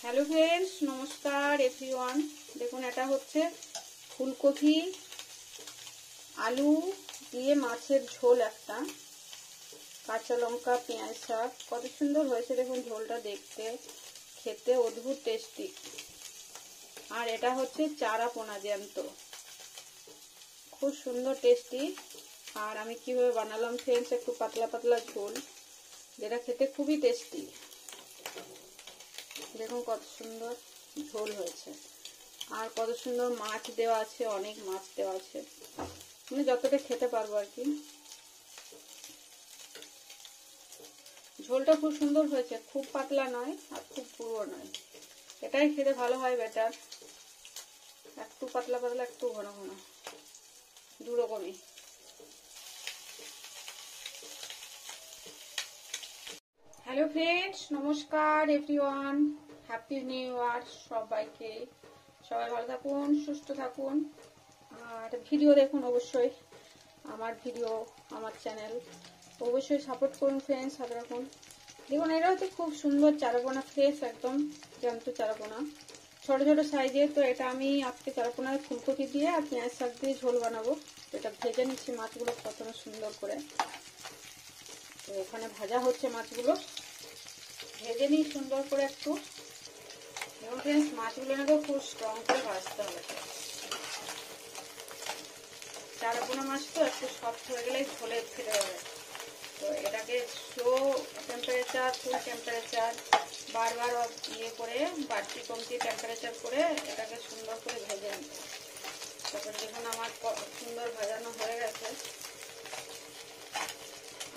Hello friends नमस्कार everyone. देखুন এটা হচ্ছে ফুলকপি আলু দিয়ে মাছের ঝোল, একটা কাঁচা লঙ্কা পেঁয়াজ শাক, কত সুন্দর হয়েছে দেখুন ঝোলটা, দেখতে খেতে অদ্ভুত টেস্টি। আর এটা হচ্ছে চারা পোনা জ্যান্ত, খুব সুন্দর টেস্টি। আর আমি কিভাবে বানালাম ফ্রেন্ডস, একটু পাতলা পাতলা ঝোল, যেটা খেতে খুবই টেস্টি। দেখুন কত সুন্দর ঝোল হয়েছে, আর কত সুন্দর মাছ দেওয়া আছে, অনেক মাছ দেওয়া আছে, মানে যতটা খেতে পারবো আর কি। ঝোলটা খুব সুন্দর হয়েছে, খুব পাতলা নয় আর খুব পুরো নয়, এটাই খেতে ভালো হয়, বেটার। একটু পাতলা পাতলা একটু ঘন ঘন, দু রকমই। হ্যালো ফ্রেন্ডস নমস্কার এভরিওয়ান, হ্যাপি নিউ ইয়ার সবাইকে। সবাই ভালো থাকুন, সুস্থ থাকুন, আর ভিডিও দেখুন অবশ্যই, আমার ভিডিও আমার চ্যানেল অবশ্যই সাপোর্ট করুন ফ্রেন্ডস, সাথে রাখুন। দেখুন এটা হচ্ছে খুব সুন্দর চারাপোনা, ফ্রেশ একদম জ্যান্ত চারাপোনা, ছোট ছোট সাইজের। তো এটা আমি আজকে চারাপোনায় ফুলকপি দিয়ে আর পেঁয়াজ শাক দিয়ে ঝোল বানাবো। এটা ভেজে নিচ্ছি মাছগুলো প্রথমে সুন্দর করে। তো ওখানে ভাজা হচ্ছে মাছগুলো, ভেজে নিই সুন্দর করে একটু। এবং ফ্রেন্ডস মাছগুলো নাকি খুব স্ট্রং করে ভাজতে হবে, চারাপোনা মাছ তো একটু সফট হয়ে গেলেই ঝোলে ফেটে যাবে। তো এটাকে স্লো টেম্পারেচার, ফুল টেম্পারেচার বারবার ইয়ে করে, বাড়তি কমতি টেম্পারেচার করে এটাকে সুন্দর করে ভেজে নিতে। তারপরে দেখুন আমার সুন্দর ভাজানো হয়ে গেছে।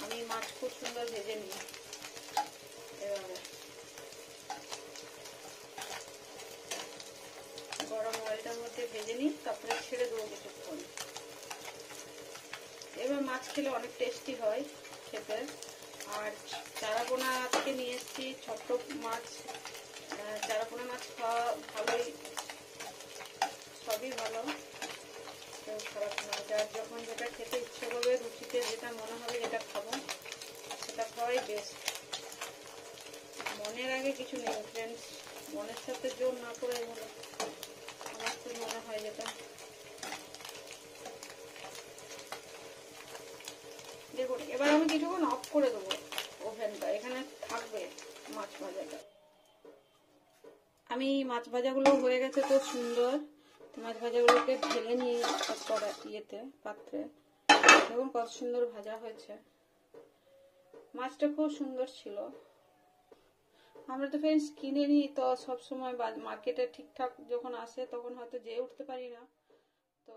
আমি মাছ খুব সুন্দর ভেজে নিই এভাবে, গরম অয়েলটার মধ্যে ভেজে নিই, তারপরে ছেড়ে দেবো কিছুক্ষণ। এবার মাছ খেলে অনেক টেস্টি হয় খেতে। আর চারাপোনা আজকে নিয়ে এসেছি ছোট্ট মাছ, চারাপোনা মাছ খাওয়া ভালোই, সবই ভালো, কেউ খারাপ না। যার যখন যেটা খেতে ইচ্ছে করবে, রুচিতে যেটা মনে হবে যেটা খাবো সেটা খাওয়াই বেস্ট। মনের আগে কিছু নেই ফ্রেন্ডস, মনের সাথে জোর না করে ভালো, আমার তো মনে হয় যেটা। দেখুন এবার আমি কিছুক্ষণ অফ করে দেবো ওভেনটা, এখানে থাকবে মাছ ভাজাটা। আমি মাছ ভাজাগুলো হয়ে গেছে তো সুন্দর, মাছ ভাজাগুলোকে ঢেলে নিয়ে কড়া ইয়েতে পাত্রে। দেখুন কত সুন্দর ভাজা হয়েছে, মাছটা খুব সুন্দর ছিল। আমরা তো ফ্রেন্ডস কিনে নিই, তো সবসময় মার্কেটে ঠিকঠাক যখন আসে তখন হয়তো যেয়ে উঠতে পারি না। তো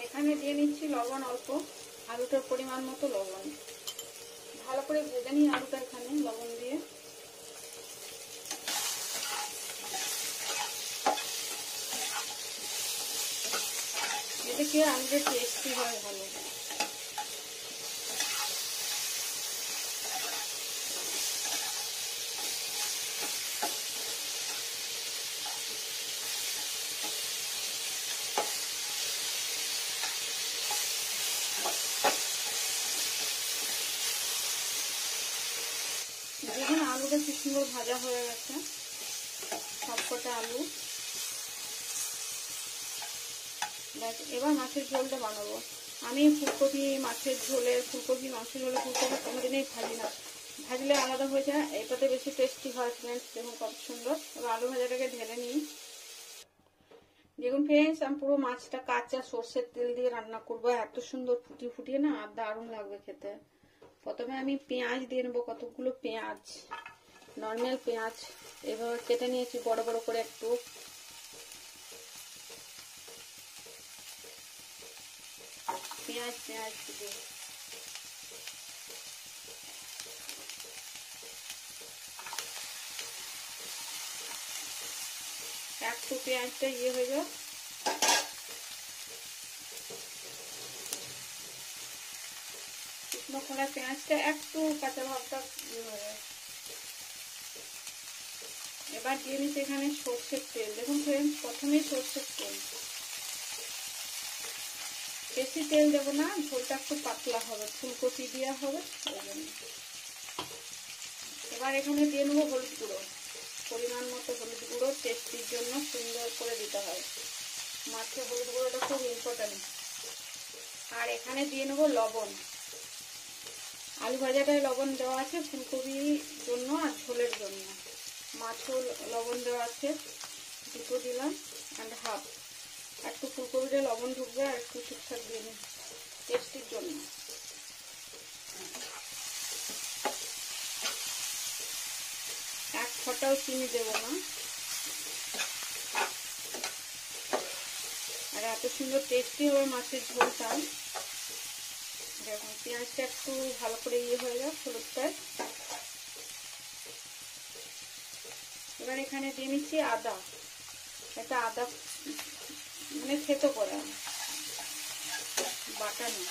এখানে দিয়ে নিচ্ছি লবণ অল্প, আলুটার পরিমাণ মতো লবণ, ভালো করে ভেজে নিই আলুটা এখানে লবণ দিয়ে। এতে কি আলুটা টেস্টি হয় ভালো। দেখুন আলুটা কি সুন্দর ভাজা হয়ে গেছে, সবকটা আলু। এবার মাছের ঝোলটা বানাবো। আমি ফুলকপি মাছের ঝোলে, ফুলকপি মাছের ঝোলে ফুলকপি কোনোদিনই ভাজি না, ভাজলে আলাদা হয়ে যায়, এটাতে বেশি টেস্টি হয় ফ্রেন্ডস। দেখুন কত সুন্দর। এবার আলু ভাজাটাকে ঢেলে নিই। দেখুন ফ্রেন্ডস আমি পুরো মাছটা কাঁচা সর্ষের তেল দিয়ে রান্না করবো, এত সুন্দর ফুটিয়ে ফুটিয়ে না, আর দারুণ লাগবে খেতে। প্রথমে আমি পেঁয়াজ দিয়ে নেবো, কতগুলো পেঁয়াজ, নর্মাল পেঁয়াজ এভাবে কেটে নিয়েছি বড় বড় করে একটু। পেঁয়াজ একটু পেঁয়াজটা ইয়ে হয়ে যাও, শুকনো খোলা পেঁয়াজটা একটু কাঁচা ভাবটা ইয়ে হয়ে যায়। এবার দিয়ে নিচ্ছি এখানে সর্ষের তেল। দেখুন ফ্রেন্ডস প্রথমেই সর্ষের তেল, বেশি তেল দেবো না, ঝোলটা একটু পাতলা হবে, ফুলকপি দেওয়া হবে ওই জন্য। এবার এখানে দিয়ে নেবো হলুদ গুঁড়ো, পরিমাণ মতো হলুদ গুঁড়ো, টেস্টির জন্য সুন্দর করে দিতে হয়। মাছে হলুদ গুঁড়োটা খুব ইম্পর্টেন্ট। আর এখানে দিয়ে নেবো লবণ, আলু ভাজাটায় লবণ দেওয়া আছে ফুলকপির জন্য আর ঝোলের জন্য। মাছও লবণ দেওয়া আছে, দুটো দিলাম অ্যান্ড হাফ। একটু ফুলকপিতে লবণ ঢুকবে আর একটু ঠিকঠাক দিয়ে নিই টেস্টির জন্য। এক ফোঁটাও চিনি দেবো না। আর এত সুন্দর টেস্টি হবে মাছের ঝোলটা। দেখুন পেঁয়াজটা একটু ভালো করে হয়ে যাক হলুদটায়। এবার এখানে দিয়ে নিচ্ছি আদা, এটা আদা মানে থেতো করা, বাটানো।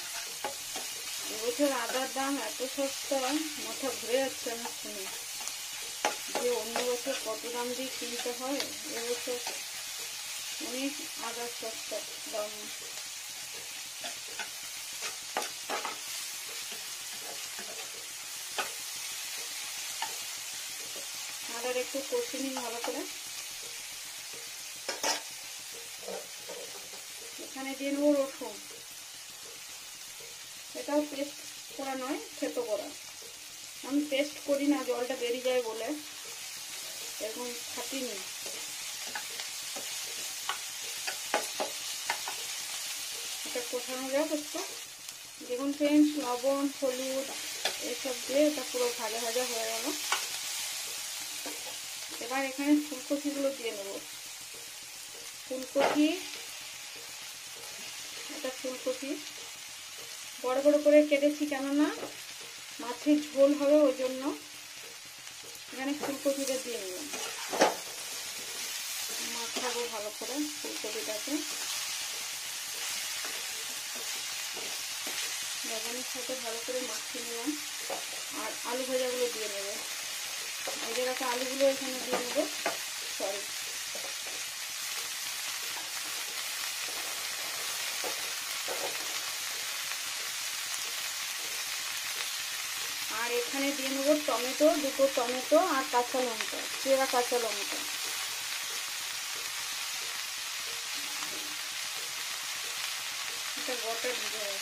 এবছর আদার দাম এত সস্তা, মাথা ঘুরে যাচ্ছে আমার শুনে, যে অন্য বছর কত দাম দিয়ে কিনতে হয়, এবছর অনেক আদার সস্তা দাম। আদার একটু কষে নিই ভালো করে। এখানে দিয়ে নেবো রসুন, এটাও পেস্ট করা নয়, থেতো করা। আমি পেস্ট করি না, জলটা বেরিয়ে যায় বলে এরকম খাটিনি। এটা কষানো যাক একটু। দেখুন ফ্রেন্ডস, লবণ হলুদ এসব দিয়ে এটা পুরো ভাজা ভাজা হয়ে গেল। এবার এখানে ফুলকপিগুলো দিয়ে নেব। ফুলকপি, এটা ফুলকপি বড় বড় করে কেটেছি, কেননা মাছের ঝোল হবে ওই জন্য। এখানে ফুলকপিটা দিয়ে নিলাম, মাখাবো ভালো করে ফুলকপিটাকে। বেগুনের সাথে ভালো করে মাখিয়ে নিলাম। আর আলু ভাজাগুলো দিয়ে নেবো, ভেজে রাখা আলুগুলো এখানে দিয়ে নেবো। সরি, আর এখানে দিয়ে নেবো টমেটো, দুটো টমেটো আর কাঁচা লঙ্কা, চেরা কাঁচা লঙ্কা। এটা গোটা দিয়ে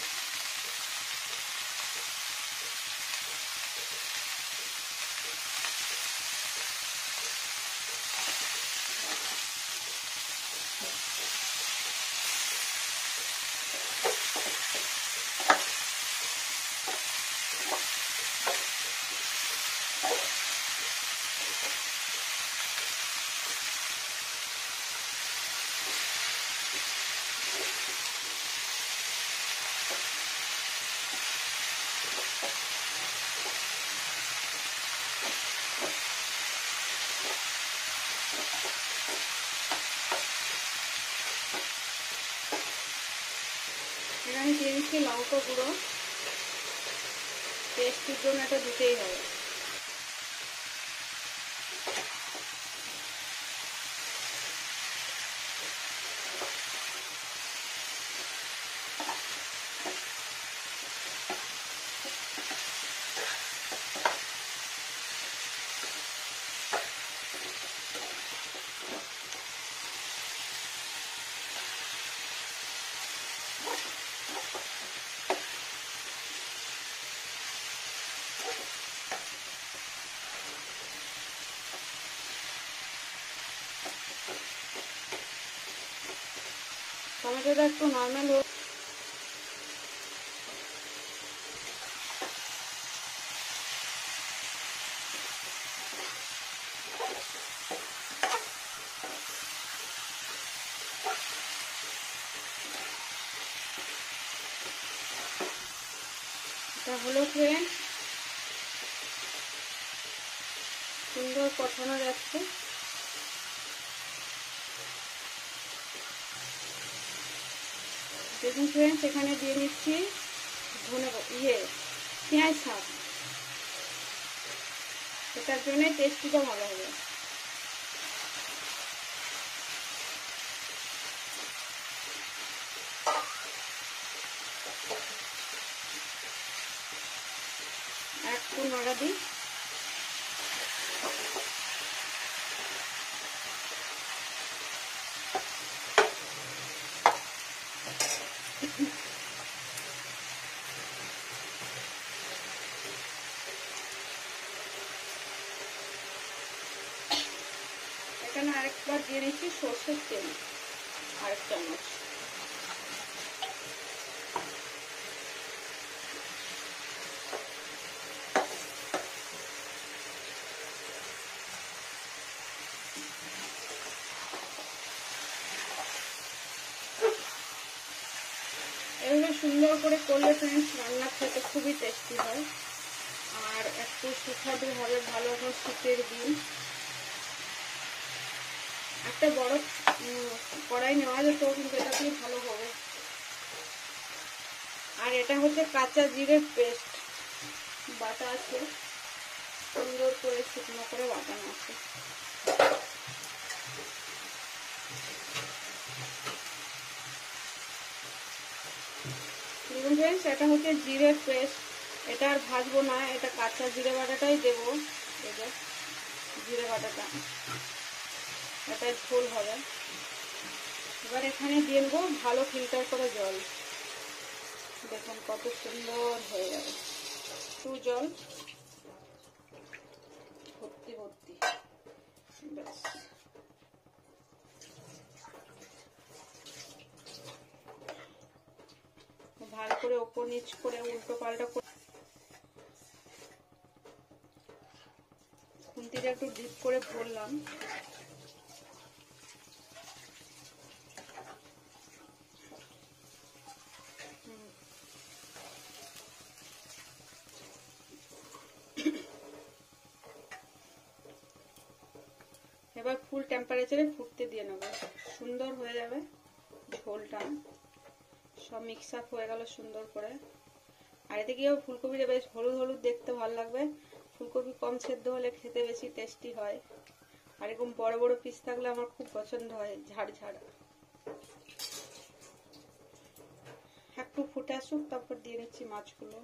এখানে দিয়ে দিচ্ছি লঙ্কা গুঁড়ো, টেস্টের জন্য এটা দিতেই হবে। টমেটোটা একটু নর্মাল হোক। এটা হলো ফ্রেন্ড, সুন্দর কষানো যাচ্ছে। দেখুন ফ্রেন্ডস, এখানে দিয়ে নিচ্ছি পেঁয়াজ শাক, এটার জন্য টেস্টিটা ভালো হবে। একটু নাড়া দিই। এখানে আরেকবার দিয়ে নিচ্ছি সর্ষের তেল, আরেক চামচ। এভাবে সুন্দর করে করলে ফ্রেন্ডস রান্না খেতে খুবই টেস্টি হয়। আর একটু সুস্বাদু হবে, ভালো হবে শীতের দিন। একটা বড় কড়াই নেওয়া যেত, কিন্তু এটা দিয়ে ভালো হবে। আর এটা হচ্ছে কাঁচা জিরের পেস্ট বাটা আছে, সুন্দর করে শুকনো করে বাটানো আছে। দেখুন ফ্রেন্ডস, এটা হচ্ছে জিরের পেস্ট। এটা আর ভাজবো না, এটা কাঁচা জিরে বাটাটাই দেবো। জিরে বাটাটা এটা ঝোল হবে। এবার এখানে দিয়ে নেবো ভালো ফিল্টার করে জল। দেখুন কত সুন্দর হয়ে যাবে, একটু জল ভর্তি ভর্তি। ব্যাস, ভালো করে ওপর নিচ করে উল্টো পাল্টা করে খুন্তিটা একটু ডিপ করে ভরলাম। এবার ফুল টেম্পারেচারে ফুটতে দিয়ে নেব, সুন্দর হয়ে যাবে ঝোলটা। সব মিক্স আপ হয়ে গেল সুন্দর করে। আর এতে কি হবে, ফুলকপিটা বেশ হলুদ হলুদ দেখতে ভালো লাগবে। ফুলকপি কম সেদ্ধ হলে খেতে বেশি টেস্টি হয়। আর এরকম বড় বড় পিস থাকলে আমার খুব পছন্দ হয়, ঝাড় ঝাড়। একটু ফুটে আসুক, তারপর দিয়ে নিচ্ছি মাছগুলো।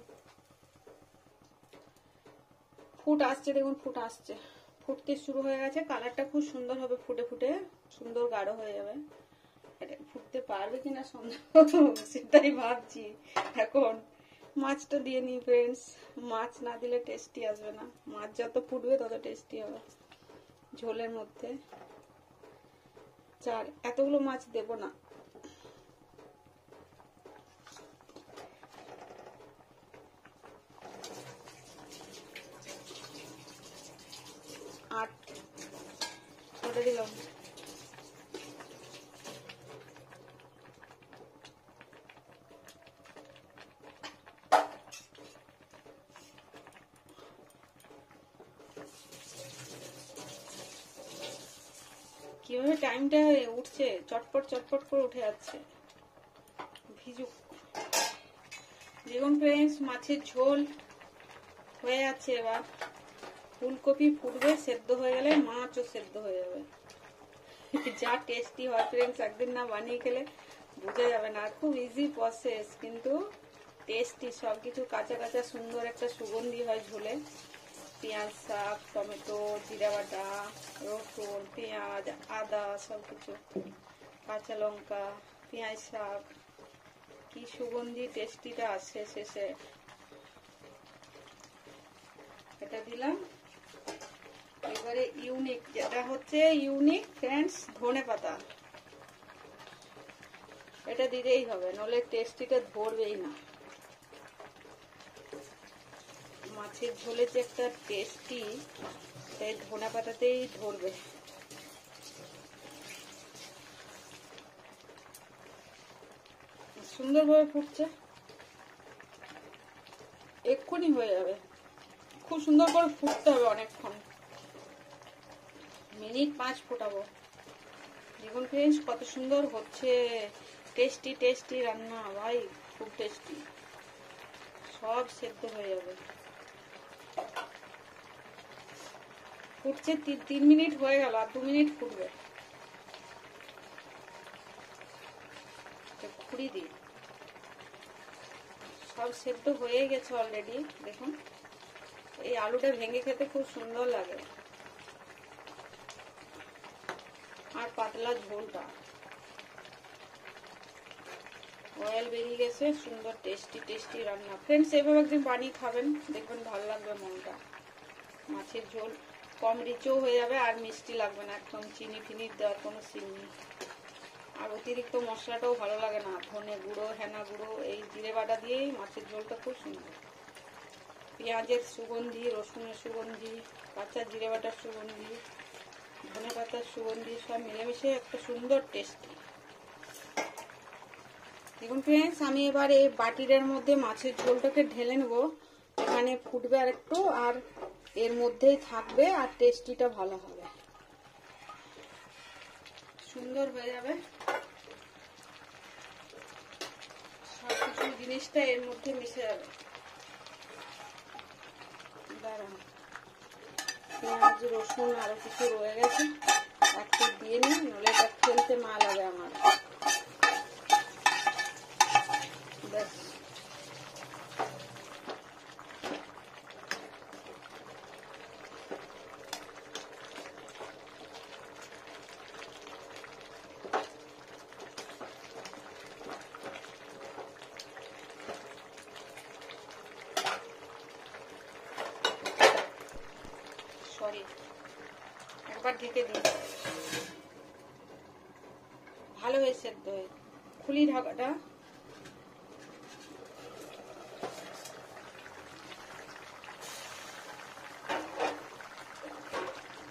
ফুট আসছে, দেখুন ফুট আসছে, ফুটতে শুরু হয়ে গেছে। কালারটা খুব সুন্দর হবে, ফুটে ফুটে সুন্দর গাঢ় হয়ে যাবে। এটা ফুটতে পারবে কিনা সন্দেহ, সেটাই ভাবছি এখন। মাছটা দিয়ে নিই ফ্রেন্ডস, মাছ না দিলে টেস্টি আসবে না। মাছ যত ফুটবে তত টেস্টি হবে ঝোলের মধ্যে। এতগুলো মাছ দেব না, আট ওটা দিলাম। কিভাবে টাইমটা উঠছে, চটপট চটপট করে উঠে যাচ্ছে, ভিজুক। দেখুন ফ্রেন্ডস, মাছের ঝোল হয়ে যাচ্ছে। এবার ফুলকপি ফুটবে, সেদ্ধ হয়ে গেলে মাছও সেদ্ধ হয়ে যাবে। যা টেস্টি হয় ফ্রেন্ডস, একদিন না বানিয়ে খেলে বুঝে যাবে না। খুব ইজি প্রসেস, কিন্তু টেস্টি। সবকিছু কাঁচা কাঁচা সুন্দর একটা সুগন্ধি হয় ঝোলে। পেঁয়াজ, শাক, টমেটো, জিরা বাটা, রসুন, পেঁয়াজ, আদা, সবকিছু, কাঁচা লঙ্কা, পেঁয়াজ, শাক, কি সুগন্ধি টেস্টিটা আসে শেষে। এটা দিলাম। এবারে ইউনিক, যেটা হচ্ছে ইউনিক ফ্রেন্ডস, ধনে পাতা। এটা দিতেই হবে, নলে টেস্টিটা ধরবেই না। মাছের ঝোলে যে একটা টেস্টি, তাই ধনে পাতাতেই ধরবে। সুন্দরভাবে ফুটছে, এক্ষুনি হয়ে যাবে। খুব সুন্দর করে ফুটতে হবে অনেকক্ষণ, মিনিট 5 ফোটাবো। দেখুন ফ্রেন্ডস কত সুন্দর হচ্ছে, টেস্টি টেস্টি রান্না ভাই, খুব টেস্টি। সব সেদ্ধ হয়ে যাবে। ফুটছে, 3 মিনিট হয়ে গেল, আর 2 মিনিট ফুটবে। খুঁড়ি দিই, সব সেদ্ধ হয়ে গেছে অলরেডি। দেখুন এই আলুটা ভেঙে খেতে খুব সুন্দর লাগে। আর পাতলা ঝোলটা, অয়েল বেরিয়ে গেছে, সুন্দর টেস্টি টেস্টি রান্না। ফ্রেন্ডস এভাবে একদিন বানিয়ে খাবেন, দেখবেন ভালো লাগবে মনটা। মাছের ঝোল কম রিচও হয়ে যাবে আর মিষ্টি লাগবে না, একদম চিনি ফিনি দেওয়ার কোনো সিন নেই। আর অতিরিক্ত মশলাটাও ভালো লাগে না, ধনে গুঁড়ো হেনা গুঁড়ো এই জিরে বাটা দিয়েই মাছের ঝোলটা খুব সুন্দর। পেঁয়াজের সুগন্ধি, রসুনের সুগন্ধি, কাঁচা জিরে বাটার সুগন্ধি, ধনে পাতার সুগন্ধি সব মিলেমিশে একটা সুন্দর টেস্টি। দেখুন ফ্রেন্ডস, আমি এবার এই বাটিটার মধ্যে মাছের ঝোলটাকে ঢেলে নেবো। এখানে ফুটবে আর একটু, আর এর মধ্যেই থাকবে, আর টেস্টিটা ভালো হবে, সুন্দর হয়ে যাবে। সবকিছু জিনিসটা এর মধ্যে মিশে যাবে। দাঁড়ান, পেঁয়াজ রসুন আরো কিছু রয়ে গেছে, একটু দিয়ে নিই, নলে এটা ফেলতে মা লাগে আমার। ব্যাস, সরি, একবার ঢেকে দিই, ভালো হয়ে সেদ্ধ হয়ে। খুলি ঢাকাটা।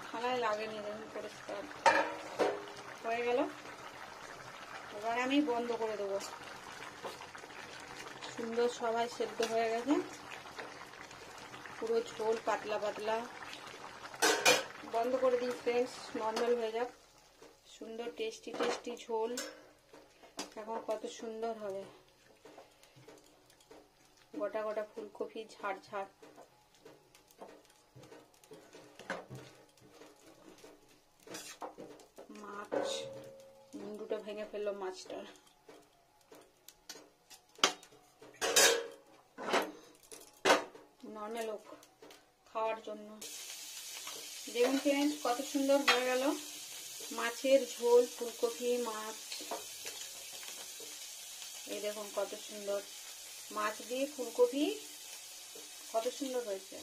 থালায় লাগেনি, দেখুন পরিষ্কার হয়ে গেল। এবার আমি বন্ধ করে দেবো। সুন্দর সবাই সেদ্ধ হয়ে গেছে, পুরো ঝোল পাতলা পাতলা। বন্ধ করে দিই ফ্রেন্ডস, নর্মাল হয়ে যাক। সুন্দর টেস্টি টেস্টি ঝোল এখন কত সুন্দর হবে। গোটা গোটা ফুলকপি, ঝাড় ঝাড়। মাছ, মুন্ডুটা ভেঙে ফেললো মাছটার। নর্মাল হোক খাওয়ার জন্য। দেখুন ফ্রেন্ডস, কত সুন্দর হয়ে গেল মাছের ঝোল, ফুলকপি মাছ। এই দেখুন কত সুন্দর, মাছ দিয়ে ফুলকপি কত সুন্দর হয়েছে।